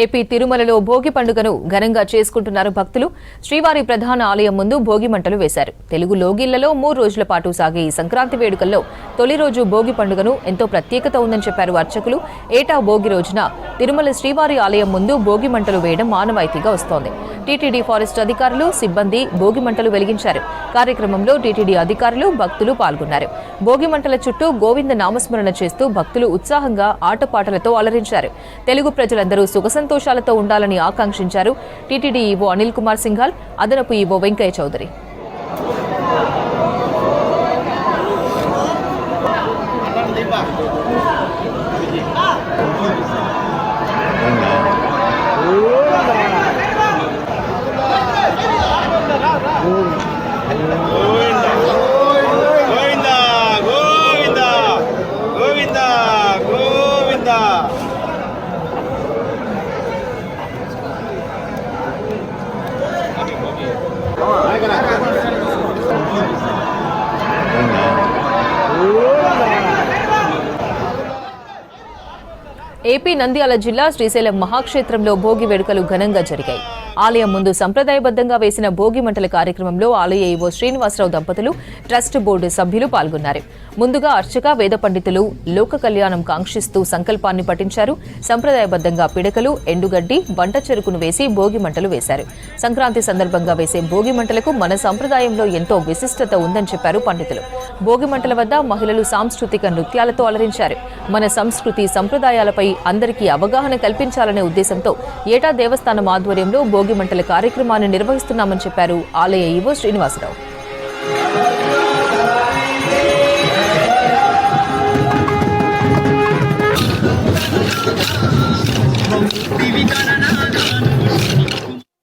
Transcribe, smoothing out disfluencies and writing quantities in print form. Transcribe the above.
AP తిరుమలలో భోగి పండుగను ఘనంగా చేసుకుంటున్నారు భక్తులు. శ్రీవారి ప్రధాన ఆలయం ముందు భోగి మంటలు వేశారు. తెలుగు లోగిళ్లలో 3 రోజుల పాటు సాగే ఈ సంక్రాంతి వేడుకల్లో తొలి రోజు భోగి పండుగను ఎంతో ప్రత్యేకత ఉందని చెప్పారు అర్చకులు. ఏటా భోగి రోజున తిరుమల శ్రీవారి ఆలయం ముందు భోగి మంటలు వేయడం ఆనవాయితీగా వస్తోంది. టీటీడీ ఫారెస్ట్ అధికారులు, సిబ్బంది భోగి మంటలు వెలిగించారు. కార్యక్రమంలో టీటీడీ అధికారులు, భక్తులు పాల్గొన్నారు. భోగి మంటల చుట్టూ గోవింద నామస్మరణ చేస్తూ భక్తులు ఉత్సాహంగా ఆటపాటలతో అలరించారు. తెలుగు ప్రజలందరూ సంతోషాలతో ఉండాలని ఆకాంక్షించారు టీటీడీ ఈవో అనిల్ కుమార్ సింఘాల్, అదనపు ఈవో వెంకయ్య చౌదరి. ఏపీ నంద్యాల జిల్లా శ్రీశైలం మహాక్షేత్రంలో భోగి వేడుకలు ఘనంగా జరిగాయి. ఆలయం ముందు సంప్రదాయబద్దంగా వేసిన భోగి మంటల కార్యక్రమంలో ఆలయ ఈవో శ్రీనివాసరావు దంపతులు, ట్రస్ట్ బోర్డు సభ్యులు పాల్గొన్నారు. ముందుగా అర్చక, వేద పండితులు లోక కళ్యాణం కాంక్షిస్తూ సంకల్పాన్ని పఠించారు. సంప్రదాయబద్దంగా పిడకలు, ఎండుగడ్డి, వంట చెరుకును వేసి భోగి మంటలు వేశారు. సంక్రాంతి సందర్భంగా వేసే భోగి మంటలకు మన సంప్రదాయంలో ఎంతో విశిష్టత ఉందని చెప్పారు పండితులు. భోగి మంటల వద్ద మహిళలు సాంస్కృతిక నృత్యాలతో అలరించారు. మన సంస్కృతి సంప్రదాయాలపై అందరికీ అవగాహన కల్పించాలనే ఉద్దేశంతో ఏటా దేవస్థానం ఆధ్వర్యంలో భోగి మంటల కార్యక్రమాన్ని నిర్వహిస్తున్నామని చెప్పారు ఆలయ ఈవో శ్రీనివాసరావు. దివిగణ